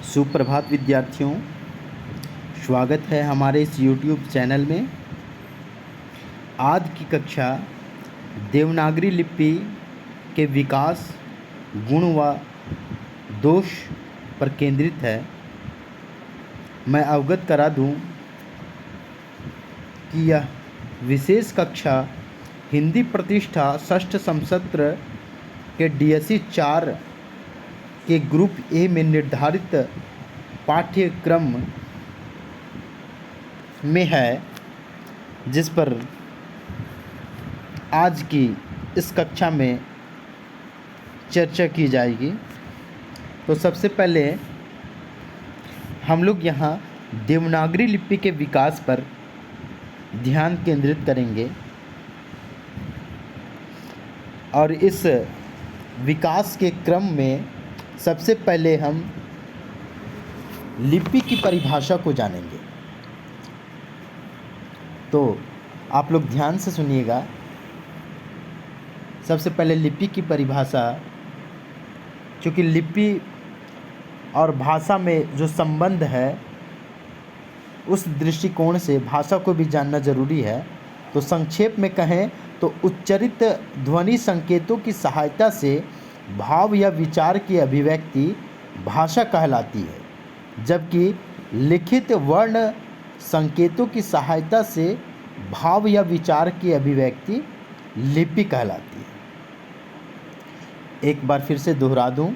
सुप्रभात विद्यार्थियों, स्वागत है हमारे इस YouTube चैनल में। आज की कक्षा देवनागरी लिपि के विकास, गुण व दोष पर केंद्रित है। मैं अवगत करा दूं कि यह विशेष कक्षा हिंदी प्रतिष्ठा षष्ठ समसत्र के DSC 4 के ग्रुप ए में निर्धारित पाठ्यक्रम में है, जिस पर आज की इस कक्षा में चर्चा की जाएगी। तो सबसे पहले हम लोग यहाँ देवनागरी लिपि के विकास पर ध्यान केंद्रित करेंगे और इस विकास के क्रम में सबसे पहले हम लिपि की परिभाषा को जानेंगे। तो आप लोग ध्यान से सुनिएगा। सबसे पहले लिपि की परिभाषा, क्योंकि लिपि और भाषा में जो संबंध है उस दृष्टिकोण से भाषा को भी जानना जरूरी है। तो संक्षेप में कहें तो उच्चारित ध्वनि संकेतों की सहायता से भाव या विचार की अभिव्यक्ति भाषा कहलाती है, जबकि लिखित वर्ण संकेतों की सहायता से भाव या विचार की अभिव्यक्ति लिपि कहलाती है। एक बार फिर से दोहरा दूं,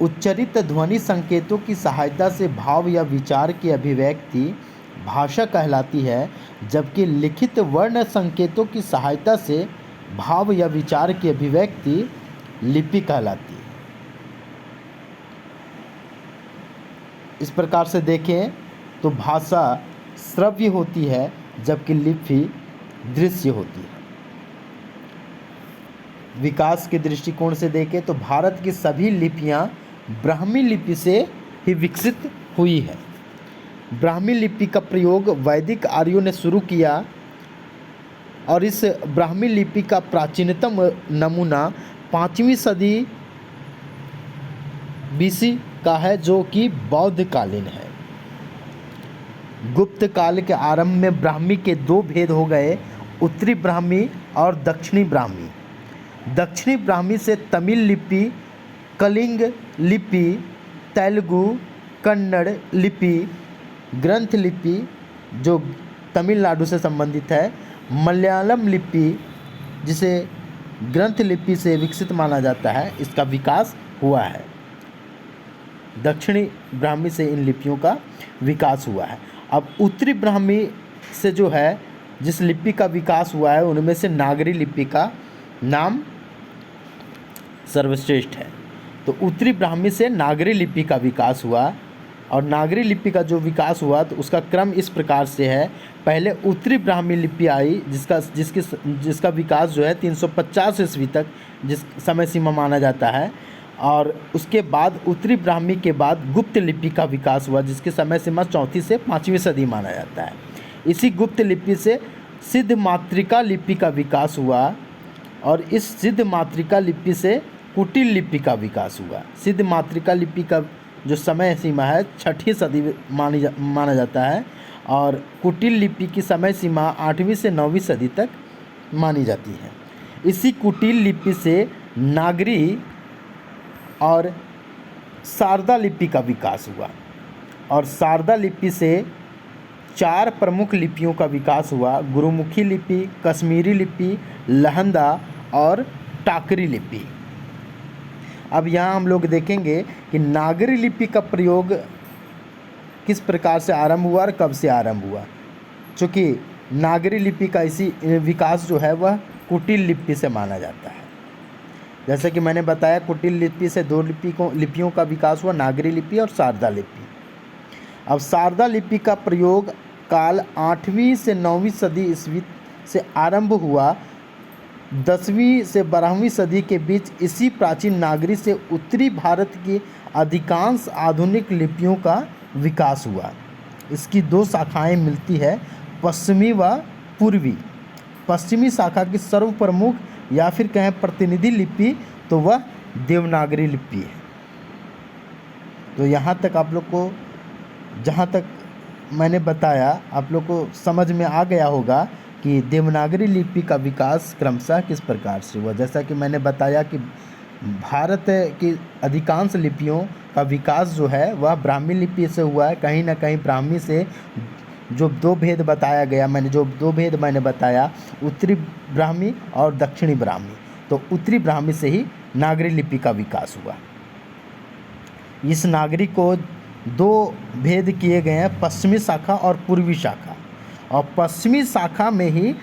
उच्चारित ध्वनि संकेतों की सहायता से भाव या विचार की अभिव्यक्ति भाषा कहलाती है, जबकि लिखित वर्ण संकेतों की सहायता से भाव या विचार की अभिव्यक्ति लिपि कहलाती है। इस प्रकार से देखें तो भाषा श्रव्य होती है, जबकि लिपि दृश्य होती है। विकास के दृष्टिकोण से देखें तो भारत की सभी लिपियां ब्राह्मी लिपि से ही विकसित हुई है। ब्राह्मी लिपि का प्रयोग वैदिक आर्यों ने शुरू किया और इस ब्राह्मी लिपि का प्राचीनतम नमूना 5वीं सदी BC का है, जो कि बौद्ध कालीन है। गुप्त काल के आरंभ में ब्राह्मी के दो भेद हो गए, उत्तरी ब्राह्मी और दक्षिणी ब्राह्मी। दक्षिणी ब्राह्मी से तमिल लिपि, कलिंग लिपि, तेलुगु, कन्नड़ लिपि, ग्रंथ लिपि जो तमिलनाडु से संबंधित है, मलयालम लिपि जिसे ग्रंथ लिपि से विकसित माना जाता है, इसका विकास हुआ है। दक्षिणी ब्राह्मी से इन लिपियों का विकास हुआ है। अब उत्तरी ब्राह्मी से जो है जिस लिपि का विकास हुआ है, उनमें से नागरी लिपि का नाम सर्वश्रेष्ठ है। तो उत्तरी ब्राह्मी से नागरी लिपि का विकास हुआ, और नागरी लिपि का जो विकास हुआ तो उसका क्रम इस प्रकार से है। पहले उत्तरी ब्राह्मी लिपि आई, जिसका विकास जो है 350 ईस्वी तक जिस समय सीमा माना जाता है, और उसके बाद उत्तरी ब्राह्मी के बाद गुप्त लिपि का विकास हुआ, जिसकी समय सीमा 4वीं से 5वीं सदी माना जाता है। इसी गुप्त लिपि से सिद्ध मातृका लिपि का विकास हुआ, और इस सिद्ध मातृका लिपि से कुटिल लिपि का विकास हुआ। सिद्ध मातृका लिपि का जो समय सीमा है 6वीं सदी माना जाता है, और कुटिल लिपि की समय सीमा 8वीं से 9वीं सदी तक मानी जाती है। इसी कुटिल लिपि से नागरी और शारदा लिपि का विकास हुआ, और शारदा लिपि से 4 प्रमुख लिपियों का विकास हुआ: गुरुमुखी लिपि, कश्मीरी लिपि, लहंदा और टाकरी लिपि। अब यहाँ हम लोग देखेंगे कि नागरी लिपि का प्रयोग किस प्रकार से आरंभ हुआ और कब से आरंभ हुआ। चूँकि नागरी लिपि का इसी विकास जो है वह कुटिल लिपि से माना जाता है। जैसे कि मैंने बताया, कुटिल लिपि से 2 लिपियों का विकास हुआ, नागरी लिपि और शारदा लिपि। अब शारदा लिपि का प्रयोग काल 8वीं से 9वीं सदी ईस्वी से आरंभ हुआ। 10वीं से 12वीं सदी के बीच इसी प्राचीन नागरी से उत्तरी भारत की अधिकांश आधुनिक लिपियों का विकास हुआ। इसकी 2 शाखाएं मिलती है, पश्चिमी व पूर्वी। पश्चिमी शाखा की सर्वप्रमुख या फिर कहें प्रतिनिधि लिपि तो वह देवनागरी लिपि है। तो यहाँ तक आप लोग को, जहाँ तक मैंने बताया, आप लोग को समझ में आ गया होगा कि देवनागरी लिपि का विकास क्रमशः किस प्रकार से हुआ। जैसा कि मैंने बताया कि भारत की अधिकांश लिपियों का विकास जो है वह ब्राह्मी लिपि से हुआ है। कहीं ना कहीं ब्राह्मी से जो दो भेद बताया गया, मैंने बताया, उत्तरी ब्राह्मी और दक्षिणी ब्राह्मी, तो उत्तरी ब्राह्मी से ही नागरी लिपि का विकास हुआ। इस नागरी को दो भेद किए गए हैं, पश्चिमी शाखा और पूर्वी शाखा, और पश्चिमी शाखा में ही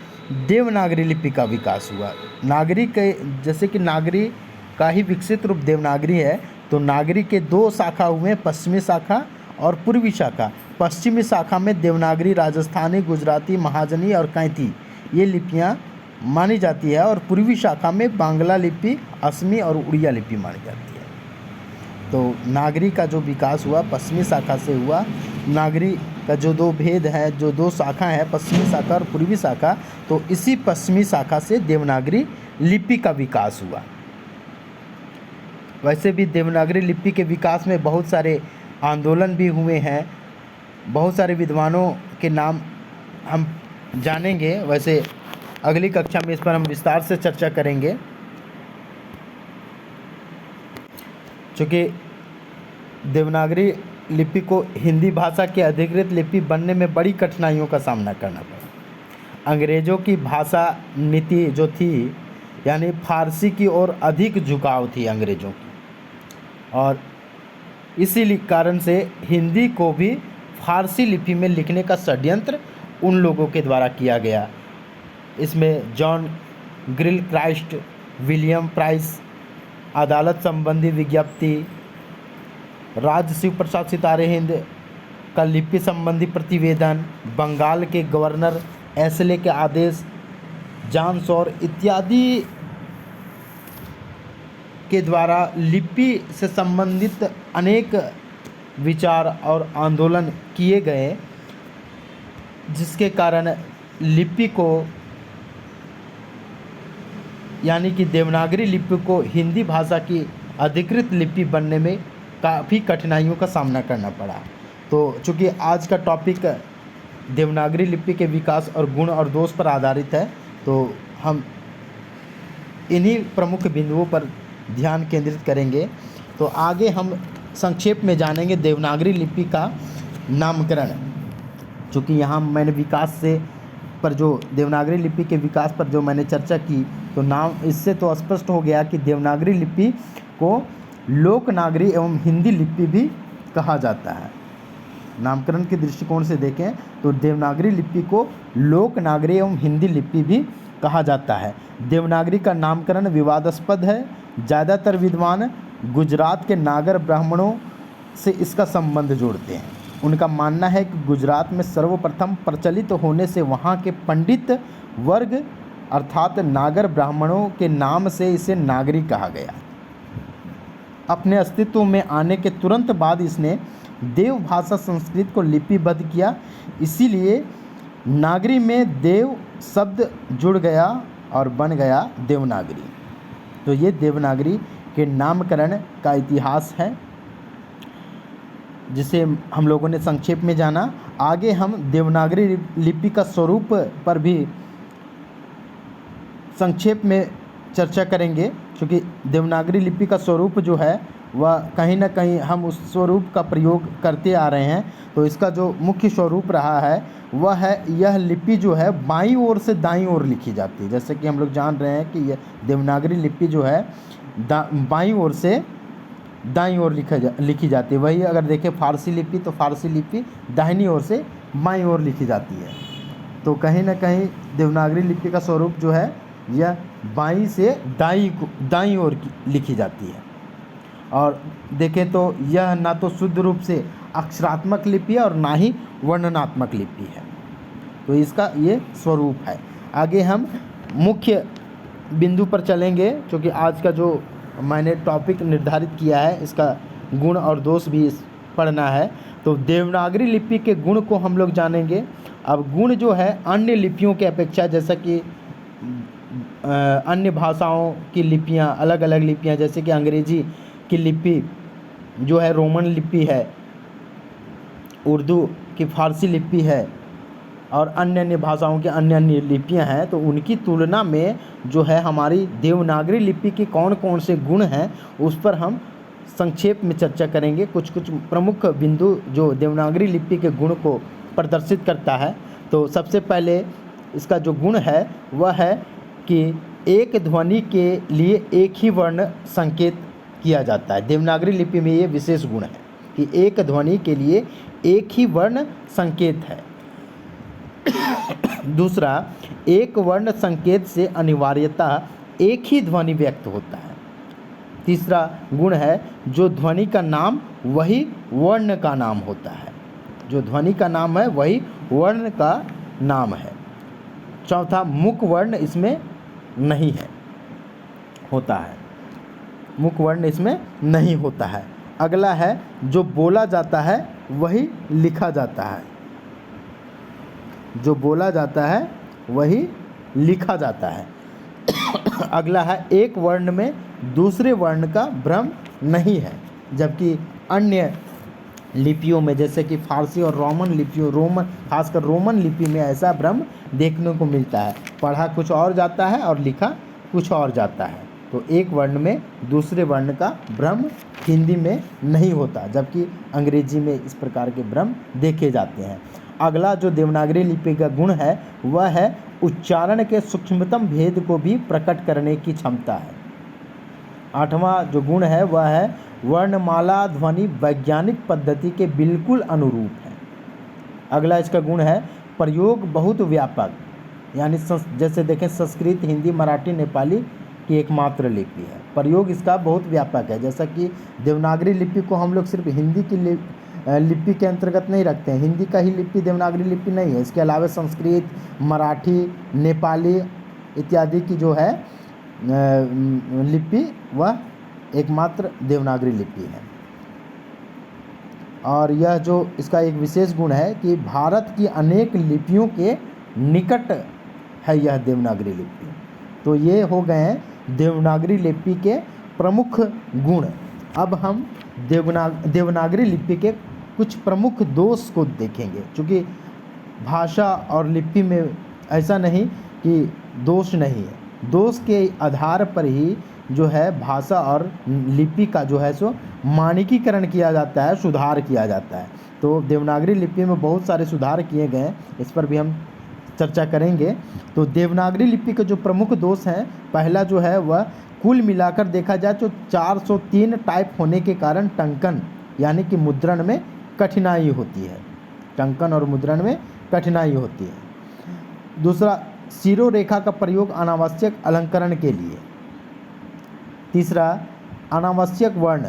देवनागरी लिपि का विकास हुआ। नागरी के, जैसे कि नागरी का ही विकसित रूप देवनागरी है, तो नागरी के दो शाखा हुए, पश्चिमी शाखा और पूर्वी शाखा। पश्चिमी शाखा में देवनागरी, राजस्थानी, गुजराती, महाजनी और कैंती ये लिपियाँ मानी जाती है, और पूर्वी शाखा में बांग्ला लिपि, असमी और उड़िया लिपि मानी जाती है। तो नागरी का जो विकास हुआ पश्चिमी शाखा से हुआ। नागरी का जो दो भेद है, जो दो शाखा है, पश्चिमी शाखा और पूर्वी शाखा, तो इसी पश्चिमी शाखा से देवनागरी लिपि का विकास हुआ। वैसे भी देवनागरी लिपि के विकास में बहुत सारे आंदोलन भी हुए हैं, बहुत सारे विद्वानों के नाम हम जानेंगे। वैसे अगली कक्षा में इस पर हम विस्तार से चर्चा करेंगे, चूँकि देवनागरी लिपि को हिंदी भाषा की अधिकृत लिपि बनने में बड़ी कठिनाइयों का सामना करना पड़ा। अंग्रेज़ों की भाषा नीति जो थी, यानी फारसी की ओर अधिक झुकाव थी अंग्रेज़ों की, और इसी कारण से हिंदी को भी फारसी लिपि में लिखने का षड्यंत्र उन लोगों के द्वारा किया गया। इसमें जॉन गिलक्राइस्ट, विलियम प्राइस, अदालत संबंधी विज्ञप्ति, राज शिव प्रसाद सितारे हिंद का लिपि संबंधी प्रतिवेदन, बंगाल के गवर्नर एसले के आदेश, जॉन सॉर इत्यादि के द्वारा लिपि से संबंधित अनेक विचार और आंदोलन किए गए, जिसके कारण लिपि को, यानी कि देवनागरी लिपि को हिंदी भाषा की अधिकृत लिपि बनने में काफ़ी कठिनाइयों का सामना करना पड़ा। तो चूँकि आज का टॉपिक देवनागरी लिपि के विकास और गुण और दोष पर आधारित है, तो हम इन्हीं प्रमुख बिंदुओं पर ध्यान केंद्रित करेंगे। तो आगे हम संक्षेप में जानेंगे देवनागरी लिपि का नामकरण। चूँकि यहाँ मैंने विकास से पर जो देवनागरी लिपि के विकास पर जो मैंने चर्चा की, तो नाम इससे तो स्पष्ट हो गया कि देवनागरी लिपि को लोकनागरी एवं हिंदी लिपि भी कहा जाता है। नामकरण के दृष्टिकोण से देखें तो देवनागरी लिपि को लोकनागरी एवं हिंदी लिपि भी कहा जाता है। देवनागरी का नामकरण विवादास्पद है। ज़्यादातर विद्वान गुजरात के नागर ब्राह्मणों से इसका संबंध जोड़ते हैं। उनका मानना है कि गुजरात में सर्वप्रथम प्रचलित होने से वहाँ के पंडित वर्ग अर्थात नागर ब्राह्मणों के नाम से इसे नागरी कहा गया। अपने अस्तित्व में आने के तुरंत बाद इसने देव भाषा संस्कृत को लिपिबद्ध किया, इसीलिए नागरी में देव शब्द जुड़ गया और बन गया देवनागरी। तो ये देवनागरी के नामकरण का इतिहास है, जिसे हम लोगों ने संक्षेप में जाना। आगे हम देवनागरी लिपि का स्वरूप पर भी संक्षेप में चर्चा करेंगे, क्योंकि देवनागरी लिपि का स्वरूप जो है वह कहीं ना कहीं हम उस स्वरूप का प्रयोग करते आ रहे हैं। तो इसका जो मुख्य स्वरूप रहा है वह है, यह लिपि जो है बाईं ओर से दाईं ओर लिखी जाती है। जैसे कि हम लोग जान रहे हैं कि यह देवनागरी लिपि जो है बाईं ओर से दाईं ओर लिखी जाती है। वही अगर देखें फारसी लिपि, तो फारसी लिपि दाहिनी ओर से बाईं ओर लिखी जाती है। तो कहीं ना कहीं देवनागरी लिपि का स्वरूप जो है यह बाईं से दाईं ओर लिखी जाती है। और देखें तो यह ना तो शुद्ध रूप से अक्षरात्मक लिपि है और ना ही वर्णनात्मक लिपि है। तो इसका ये स्वरूप है। आगे हम मुख्य बिंदु पर चलेंगे, क्योंकि आज का जो मैंने टॉपिक निर्धारित किया है इसका गुण और दोष भी पढ़ना है। तो देवनागरी लिपि के गुण को हम लोग जानेंगे। अब गुण जो है अन्य लिपियों के अपेक्षा, जैसा कि अन्य भाषाओं की लिपियां, अलग अलग लिपियां, जैसे कि अंग्रेजी की लिपि जो है रोमन लिपि है, उर्दू की फारसी लिपि है और अन्य अन्य भाषाओं की अन्य अन्य लिपियाँ हैं, तो उनकी तुलना में जो है हमारी देवनागरी लिपि के कौन कौन से गुण हैं उस पर हम संक्षेप में चर्चा करेंगे। कुछ कुछ प्रमुख बिंदु जो देवनागरी लिपि के गुण को प्रदर्शित करता है। तो सबसे पहले इसका जो गुण है वह है कि एक ध्वनि के लिए एक ही वर्ण संकेत किया जाता है। देवनागरी लिपि में ये विशेष गुण है कि एक ध्वनि के लिए एक ही वर्ण संकेत है। दूसरा, एक वर्ण संकेत से अनिवार्यतः एक ही ध्वनि व्यक्त होता है। तीसरा गुण है जो ध्वनि का नाम वही वर्ण का नाम होता है, जो ध्वनि का नाम है वही वर्ण का नाम है। चौथा, मुख वर्ण इसमें नहीं है होता है, मुख वर्ण इसमें नहीं होता है। अगला है जो बोला जाता है वही लिखा जाता है, जो बोला जाता है वही लिखा जाता है। अगला है एक वर्ण में दूसरे वर्ण का भ्रम नहीं है, जबकि अन्य लिपियों में जैसे कि फारसी और खासकर रोमन लिपि में ऐसा भ्रम देखने को मिलता है। पढ़ा कुछ और जाता है और लिखा कुछ और जाता है। तो एक वर्ण में दूसरे वर्ण का भ्रम हिंदी में नहीं होता, जबकि अंग्रेजी में इस प्रकार के भ्रम देखे जाते हैं। अगला जो देवनागरी लिपि का गुण है वह है उच्चारण के सूक्ष्मतम भेद को भी प्रकट करने की क्षमता है। आठवां जो गुण है वह है वर्णमाला ध्वनि वैज्ञानिक पद्धति के बिल्कुल अनुरूप है। अगला इसका गुण है प्रयोग बहुत व्यापक, यानी जैसे देखें संस्कृत, हिंदी, मराठी, नेपाली की एकमात्र लिपि है। प्रयोग इसका बहुत व्यापक है, जैसा कि देवनागरी लिपि को हम लोग सिर्फ हिंदी की लिपि के अंतर्गत नहीं रखते हैं। हिंदी का ही लिपि देवनागरी लिपि नहीं है, इसके अलावा संस्कृत, मराठी, नेपाली इत्यादि की जो है लिपि वह एकमात्र देवनागरी लिपि है। और यह जो इसका एक विशेष गुण है कि भारत की अनेक लिपियों के निकट है यह देवनागरी लिपि। तो ये हो गए हैं देवनागरी लिपि के प्रमुख गुण। अब हम देवनागरी लिपि के कुछ प्रमुख दोष को देखेंगे, क्योंकि भाषा और लिपि में ऐसा नहीं कि दोष नहीं है, दोष के आधार पर ही जो है भाषा और लिपि का जो है सो मानकीकरण किया जाता है, सुधार किया जाता है। तो देवनागरी लिपि में बहुत सारे सुधार किए गए हैं, इस पर भी हम चर्चा करेंगे। तो देवनागरी लिपि के जो प्रमुख दोष हैं, पहला जो है वह कुल मिलाकर देखा जाए तो 403 टाइप होने के कारण टंकन यानी कि मुद्रण में कठिनाई होती है, टंकन और मुद्रण में कठिनाई होती है। दूसरा, शिरोरेखा का प्रयोग अनावश्यक अलंकरण के लिए। तीसरा, अनावश्यक वर्ण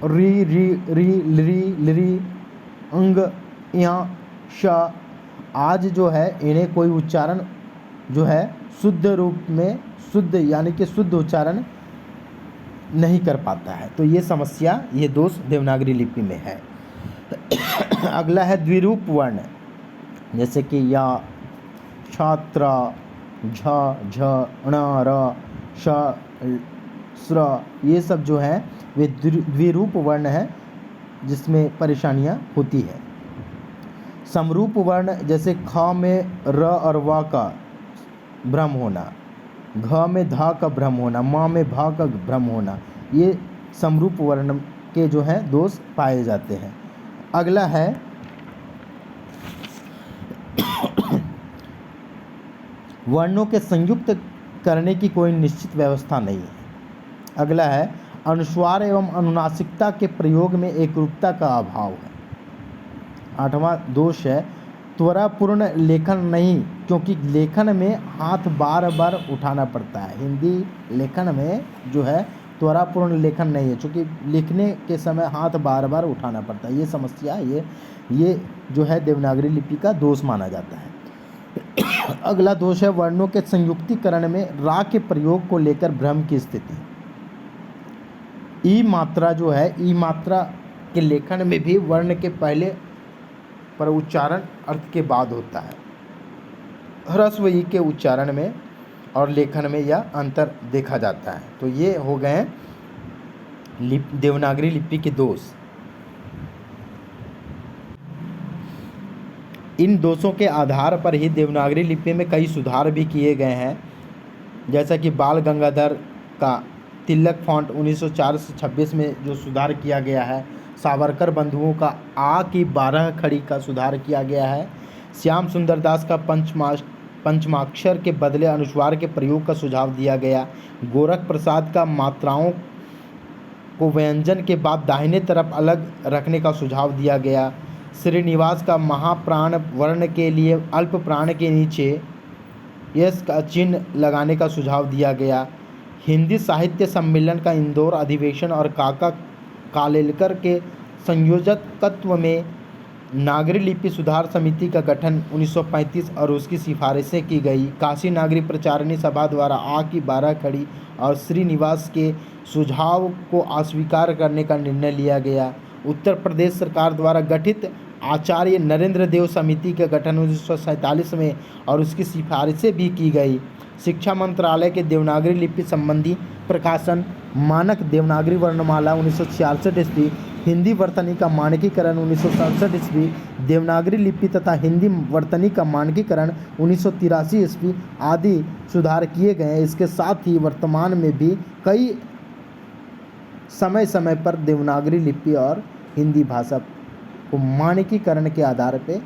री री री लरी लरी अंग या श आज जो है इन्हें कोई उच्चारण जो है शुद्ध रूप में शुद्ध यानी कि शुद्ध उच्चारण नहीं कर पाता है। तो ये समस्या, ये दोष देवनागरी लिपि में है। अगला है द्विरूप वर्ण, जैसे कि या, छात्र, झ, ण, र, श, स्र, ये सब जो है वे द्विरूप वर्ण है जिसमें परेशानियां होती है। समरूप वर्ण जैसे ख में र और व का भ्रम होना, घ में ध का भ्रम होना, म में भ का भ्रम होना, ये समरूप वर्ण के जो है दोष पाए जाते हैं। अगला है वर्णों के संयुक्त करने की कोई निश्चित व्यवस्था नहीं है। अगला है अनुस्वार एवं अनुनासिकता के प्रयोग में एकरूपता का अभाव है। आठवां दोष है त्वरापूर्ण लेखन नहीं, क्योंकि लेखन में हाथ बार बार उठाना पड़ता है। हिंदी लेखन में जो है त्वरापूर्ण लेखन नहीं है, क्योंकि लिखने के समय हाथ बार बार उठाना पड़ता है। ये समस्या ये जो है देवनागरी लिपि का दोष माना जाता है। अगला दोष है वर्णों के संयुक्तिकरण में रा के प्रयोग को लेकर भ्रम की स्थिति। ई मात्रा जो है, ई मात्रा के लेखन में भी वर्ण के पहले पर उच्चारण अर्थ के बाद होता है। ह्रस्व ई के उच्चारण में और लेखन में यह अंतर देखा जाता है। तो ये हो गए देवनागरी लिपि के दोष। इन दोषों के आधार पर ही देवनागरी लिपि में कई सुधार भी किए गए हैं, जैसा कि बाल गंगाधर का तिलक फॉन्ट 1904 से 26 में जो सुधार किया गया है, सावरकर बंधुओं का आ की 12 खड़ी का सुधार किया गया है, श्याम सुंदर दास का पंचमाक्षर के बदले अनुस्वार के प्रयोग का सुझाव दिया गया, गोरख प्रसाद का मात्राओं को व्यंजन के बाद दाहिने तरफ अलग रखने का सुझाव दिया गया, श्रीनिवास का महाप्राण वर्ण के लिए अल्प प्राण के नीचे यस का चिन्ह लगाने का सुझाव दिया गया, हिंदी साहित्य सम्मेलन का इंदौर अधिवेशन और काका कालेलकर के संयोजकत्व में नागरी लिपि सुधार समिति का गठन 1935 और उसकी सिफारिशें की गई, काशी नागरी प्रचारणी सभा द्वारा आ की 12 खड़ी और श्रीनिवास के सुझाव को अस्वीकार करने का निर्णय लिया गया, उत्तर प्रदेश सरकार द्वारा गठित आचार्य नरेंद्र देव समिति का गठन 1947 में और उसकी सिफारिशें भी की गई, शिक्षा मंत्रालय के देवनागरी लिपि संबंधी प्रकाशन मानक देवनागरी वर्णमाला 1966 ईस्वी, हिंदी वर्तनी का मानकीकरण 1967 ईस्वी, देवनागरी लिपि तथा हिंदी वर्तनी का मानकीकरण 1983 ईस्वी आदि सुधार किए गए हैं। इसके साथ ही वर्तमान में भी कई समय समय पर देवनागरी लिपि और हिंदी भाषा को मानकीकरण के आधार पर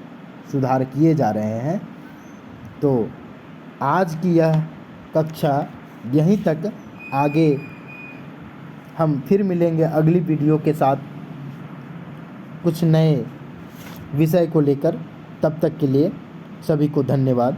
सुधार किए जा रहे हैं। तो आज की यह कक्षा यहीं तक, आगे हम फिर मिलेंगे अगली वीडियो के साथ कुछ नए विषय को लेकर। तब तक के लिए सभी को धन्यवाद।